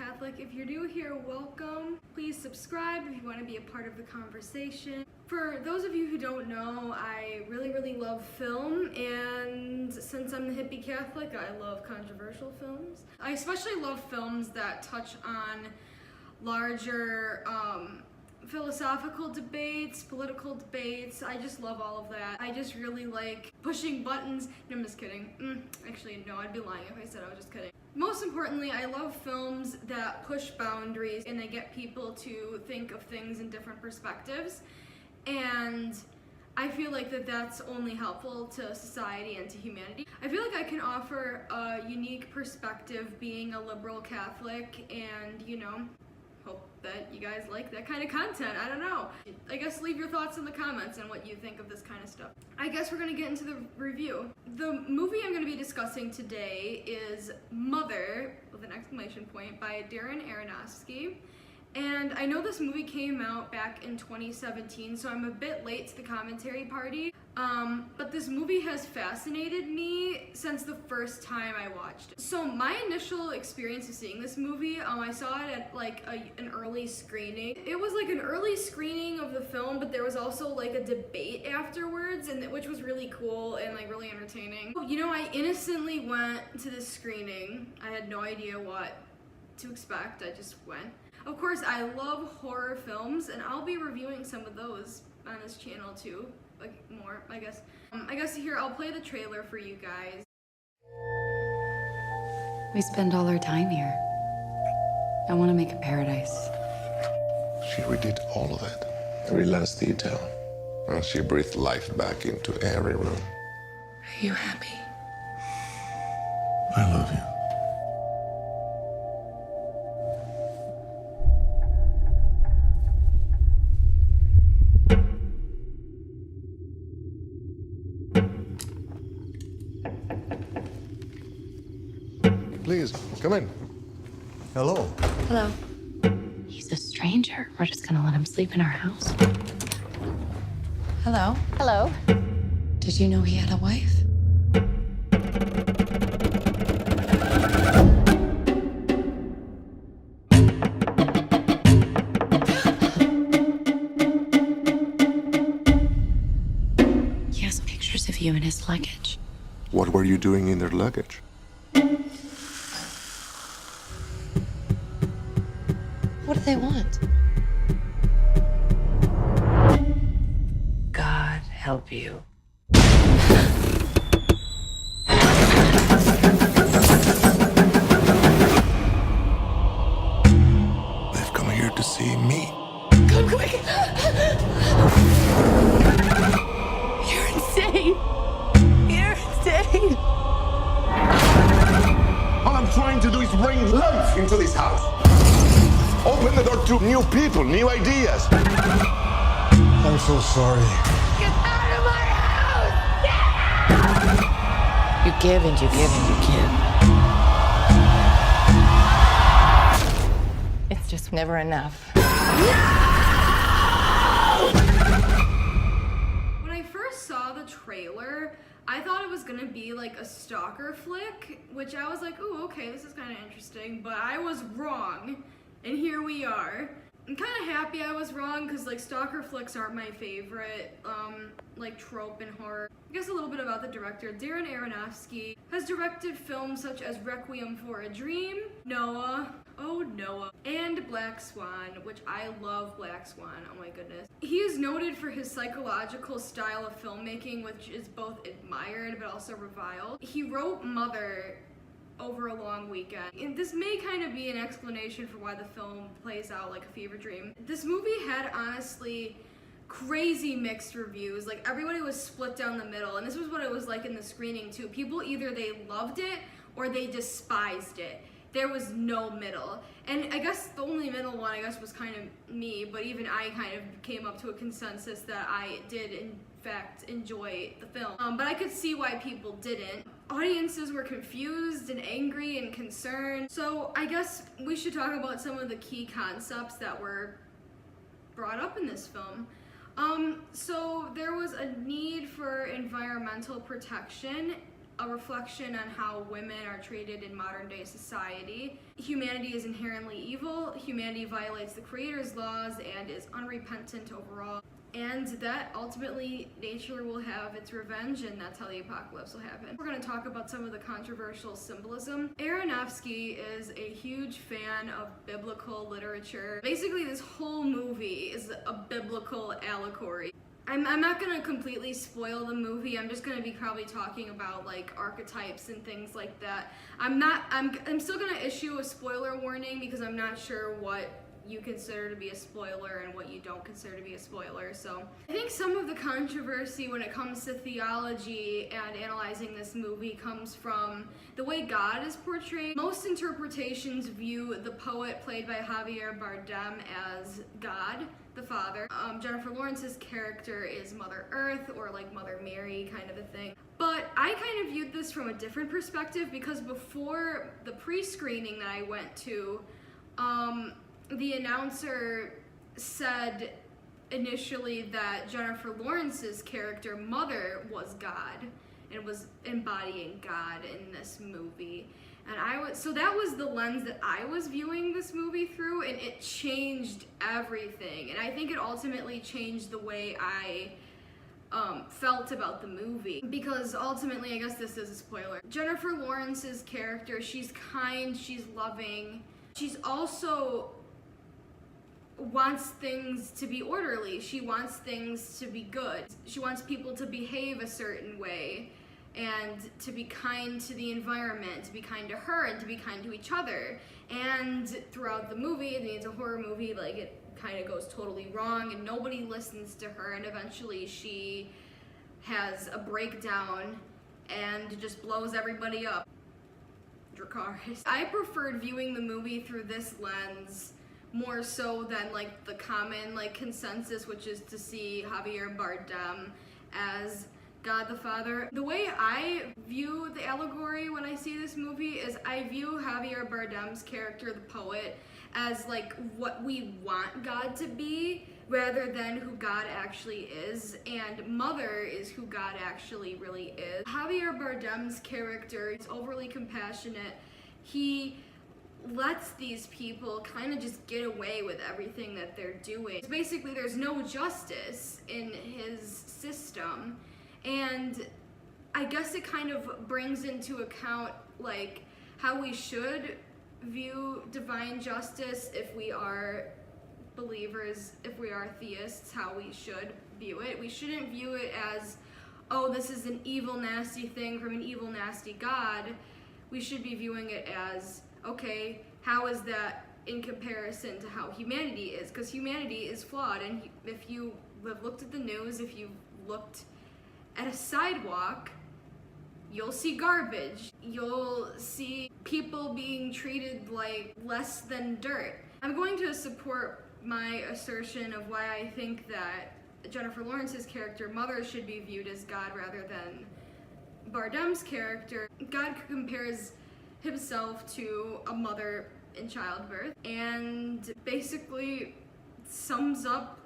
HippieCatholic. If you're new here, welcome. Please subscribe if you want to be a part of the conversation. For those of you who don't know, I really love film, and since I'm the HippieCatholic, I love controversial films. I especially love films that touch on larger philosophical debates, political debates. I just love all of that. I just really like pushing buttons. No, I'm just kidding. Actually, no, I'd be lying if I said I was just kidding. Most importantly, I love films that push boundaries and they get people to think of things in different perspectives. And I feel like that's only helpful to society and to humanity. I feel like I can offer a unique perspective being a liberal Catholic, and hope that you guys like that kind of content. I don't know. I guess leave your thoughts in the comments on what you think of this kind of stuff. I guess we're gonna get into the review. The movie I'm gonna be discussing today is Mother, with an exclamation point, by Darren Aronofsky. And I know this movie came out back in 2017, so I'm a bit late to the commentary party. But this movie has fascinated me since the first time I watched it. So my initial experience of seeing this movie, I saw it at like an early screening. It was like an early screening of the film, but there was also like a debate afterwards, which was really cool and like really entertaining. I innocently went to this screening. I had no idea what to expect. I just went. Of course, I love horror films, and I'll be reviewing some of those on this channel too. Like more, I guess. I guess here, I'll play the trailer for you guys. We spend all our time here. I want to make a paradise. She redid all of it, every last detail. And she breathed life back into every room. Are you happy? I love you. Please, come in. Hello. Hello. He's a stranger. We're just gonna let him sleep in our house. Hello. Hello. Did you know he had a wife? He has pictures of you in his luggage. What were you doing in their luggage? What do they want? God help you. They've come here to see me. Come quick! You're insane! You're insane! All I'm trying to do is bring life into this house. Open the door to new people, new ideas. I'm so sorry. Get out of my house! You give and you give and you give. It's just never enough. When I first saw the trailer, I thought it was gonna be like a stalker flick, which I was like, ooh, okay, this is kind of interesting, but I was wrong. And here we are. I'm kind of happy I was wrong, because like stalker flicks aren't my favorite like trope in horror. I guess a little bit about the director. Darren Aronofsky has directed films such as Requiem for a Dream, Noah, and Black Swan, which I love Black Swan, oh my goodness. He is noted for his psychological style of filmmaking, which is both admired but also reviled. He wrote Mother over a long weekend. And this may kind of be an explanation for why the film plays out like a fever dream. This movie had honestly crazy mixed reviews. Like everybody was split down the middle, and this was what it was like in the screening too. People either they loved it or they despised it. There was no middle. And I guess the only middle one was kind of me, but even I kind of came up to a consensus that I did in fact enjoy the film. But I could see why people didn't. Audiences were confused and angry and concerned. So I guess we should talk about some of the key concepts that were brought up in this film. So there was a need for environmental protection a reflection on how women are treated in modern day society. Humanity is inherently evil, humanity violates the Creator's laws and is unrepentant overall. And that ultimately nature will have its revenge, and that's how the apocalypse will happen. We're going to talk about some of the controversial symbolism. Aronofsky is a huge fan of biblical literature. Basically, this whole movie is a biblical allegory. I'm not going to completely spoil the movie. I'm just going to be probably talking about like archetypes and things like that. I'm still going to issue a spoiler warning because I'm not sure what you consider to be a spoiler and what you don't consider to be a spoiler. So I think some of the controversy when it comes to theology and analyzing this movie comes from the way God is portrayed. Most interpretations view the poet played by Javier Bardem as God, the Father. Jennifer Lawrence's character is Mother Earth or like Mother Mary kind of a thing. But I kind of viewed this from a different perspective because before the pre-screening that I went to, the announcer said initially that Jennifer Lawrence's character, Mother, was God and was embodying God in this movie. And so that was the lens that I was viewing this movie through, and it changed everything. And I think it ultimately changed the way I felt about the movie. Because ultimately, I guess this is a spoiler, Jennifer Lawrence's character, she's kind, she's loving, she's also wants things to be orderly. She wants things to be good. She wants people to behave a certain way and to be kind to the environment, to be kind to her, and to be kind to each other. And throughout the movie, I mean, it's a horror movie, like it kind of goes totally wrong and nobody listens to her, and eventually she has a breakdown and just blows everybody up. Dracarys. I preferred viewing the movie through this lens more so than like the common like consensus, which is to see Javier Bardem as God the Father. The way I view the allegory when I see this movie is I view Javier Bardem's character, the poet, as like what we want God to be rather than who God actually is, and Mother is who God actually really is. Javier Bardem's character is overly compassionate. He lets these people kind of just get away with everything that they're doing. Basically, there's no justice in his system, and I guess it kind of brings into account like how we should view divine justice if we are believers, if we are theists, how we should view it. We shouldn't view it as, oh, this is an evil, nasty thing from an evil, nasty God. We should be viewing it as, okay, how is that in comparison to how humanity is? Because humanity is flawed, and if you have looked at the news, if you've looked at a sidewalk, you'll see garbage. You'll see people being treated like less than dirt. I'm going to support my assertion of why I think that Jennifer Lawrence's character, Mother, should be viewed as God rather than Bardem's character. God compares himself to a mother in childbirth and basically sums up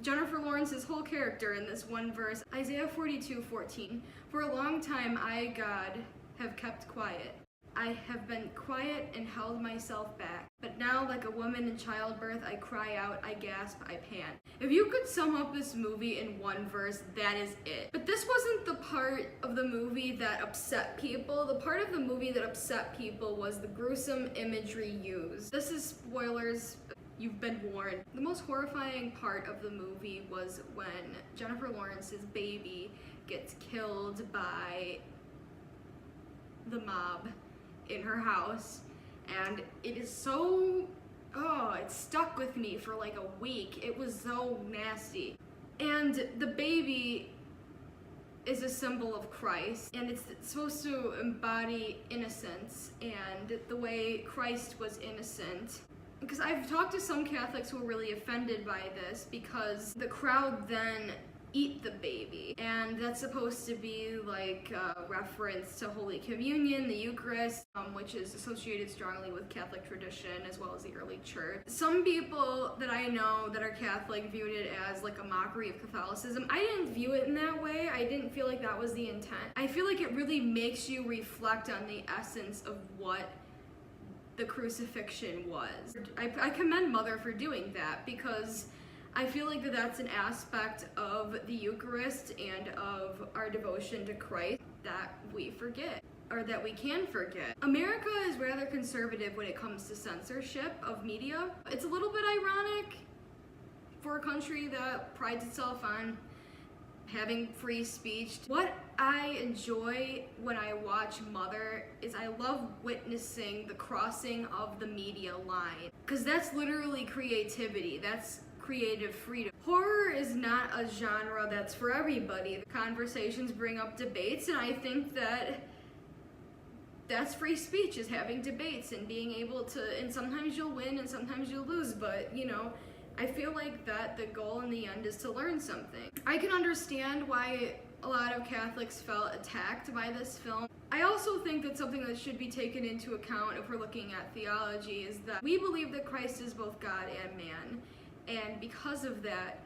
Jennifer Lawrence's whole character in this one verse. Isaiah 42:14. For a long time I, God, have kept quiet. I have been quiet and held myself back. But now, like a woman in childbirth, I cry out, I gasp, I pant. If you could sum up this movie in one verse, that is it. But this wasn't the part of the movie that upset people. The part of the movie that upset people was the gruesome imagery used. This is spoilers. You've been warned. The most horrifying part of the movie was when Jennifer Lawrence's baby gets killed by the mob in her house, and it is so, it stuck with me for like a week. It was so nasty. And the baby is a symbol of Christ, and it's supposed to embody innocence and the way Christ was innocent. Because I've talked to some Catholics who were really offended by this because the crowd then eat the baby, and that's supposed to be like a reference to Holy Communion, the Eucharist, which is associated strongly with Catholic tradition as well as the early church. Some people that I know that are Catholic viewed it as like a mockery of Catholicism. I didn't view it in that way. I didn't feel like that was the intent. I feel like it really makes you reflect on the essence of what the crucifixion was. I commend Mother for doing that, because I feel like that's an aspect of the Eucharist and of our devotion to Christ that we forget, or that we can forget. America is rather conservative when it comes to censorship of media. It's a little bit ironic for a country that prides itself on having free speech. What I enjoy when I watch Mother is I love witnessing the crossing of the media line, because that's literally creativity. That's creative freedom. Horror is not a genre that's for everybody. The conversations bring up debates, and I think that that's free speech, is having debates and being able to, and sometimes you'll win and sometimes you'll lose, but you know, I feel like that the goal in the end is to learn something. I can understand why a lot of Catholics felt attacked by this film. I also think that something that should be taken into account if we're looking at theology is that we believe that Christ is both God and man. And because of that,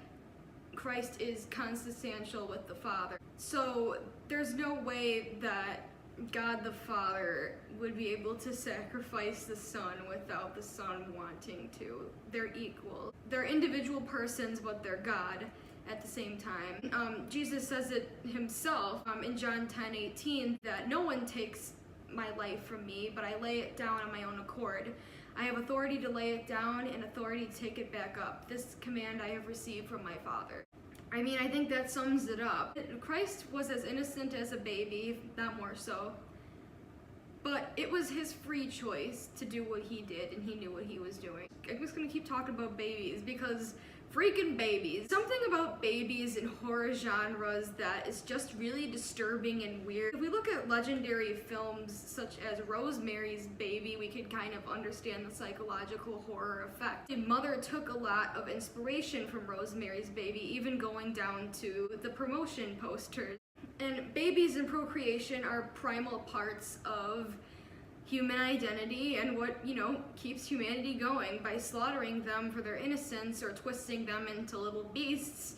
Christ is consubstantial with the Father. So there's no way that God the Father would be able to sacrifice the Son without the Son wanting to. They're equal. They're individual persons, but they're God at the same time. Jesus says it himself in John 10:18 that no one takes my life from me, but I lay it down on my own accord. I have authority to lay it down and authority to take it back up. This command I have received from my Father. I mean, I think that sums it up. Christ was as innocent as a baby, if not more so. But it was his free choice to do what he did, and he knew what he was doing. I'm just gonna keep talking about babies because freaking babies. Something about babies in horror genres that is just really disturbing and weird. If we look at legendary films such as Rosemary's Baby, we could kind of understand the psychological horror effect. And Mother took a lot of inspiration from Rosemary's Baby, even going down to the promotion posters. And babies and procreation are primal parts of human identity and what, you know, keeps humanity going. By slaughtering them for their innocence or twisting them into little beasts,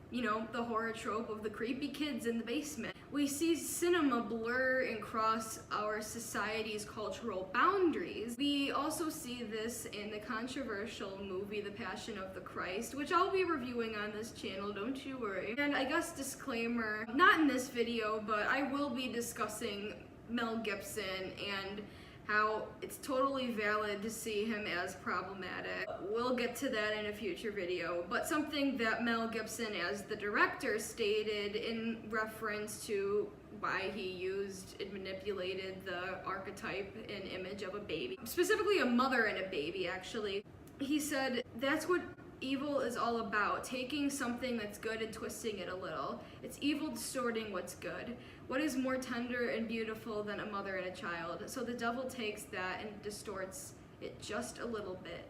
you know, the horror trope of the creepy kids in the basement. We see cinema blur and cross our society's cultural boundaries. We also see this in the controversial movie The Passion of the Christ, which I'll be reviewing on this channel, don't you worry. And I guess disclaimer, not in this video, but I will be discussing Mel Gibson and how it's totally valid to see him as problematic. We'll get to that in a future video, but something that Mel Gibson as the director stated in reference to why he used and manipulated the archetype and image of a baby, specifically a mother and a baby actually. He said, that's what evil is all about, taking something that's good and twisting it a little. It's evil distorting what's good. What is more tender and beautiful than a mother and a child? So the devil takes that and distorts it just a little bit.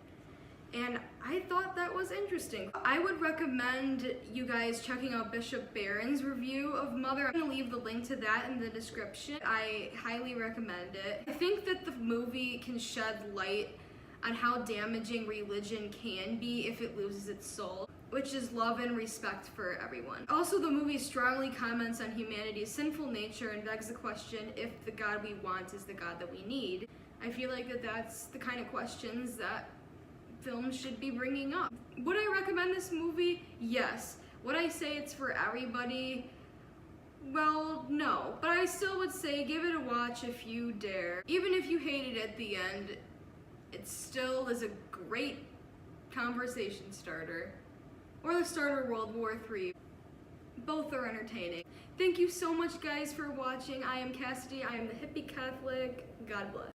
And I thought that was interesting. I would recommend you guys checking out Bishop Barron's review of Mother. I'm gonna leave the link to that in the description. I highly recommend it. I think that the movie can shed light on how damaging religion can be if it loses its soul, which is love and respect for everyone. Also, the movie strongly comments on humanity's sinful nature and begs the question if the God we want is the God that we need. I feel like that's the kind of questions that films should be bringing up. Would I recommend this movie? Yes. Would I say it's for everybody? Well, no. But I still would say give it a watch if you dare. Even if you hate it at the end, it still is a great conversation starter. Or the start of World War III. Both are entertaining. Thank you so much guys for watching. I am Cassidy, I am the Hippie Catholic. God bless.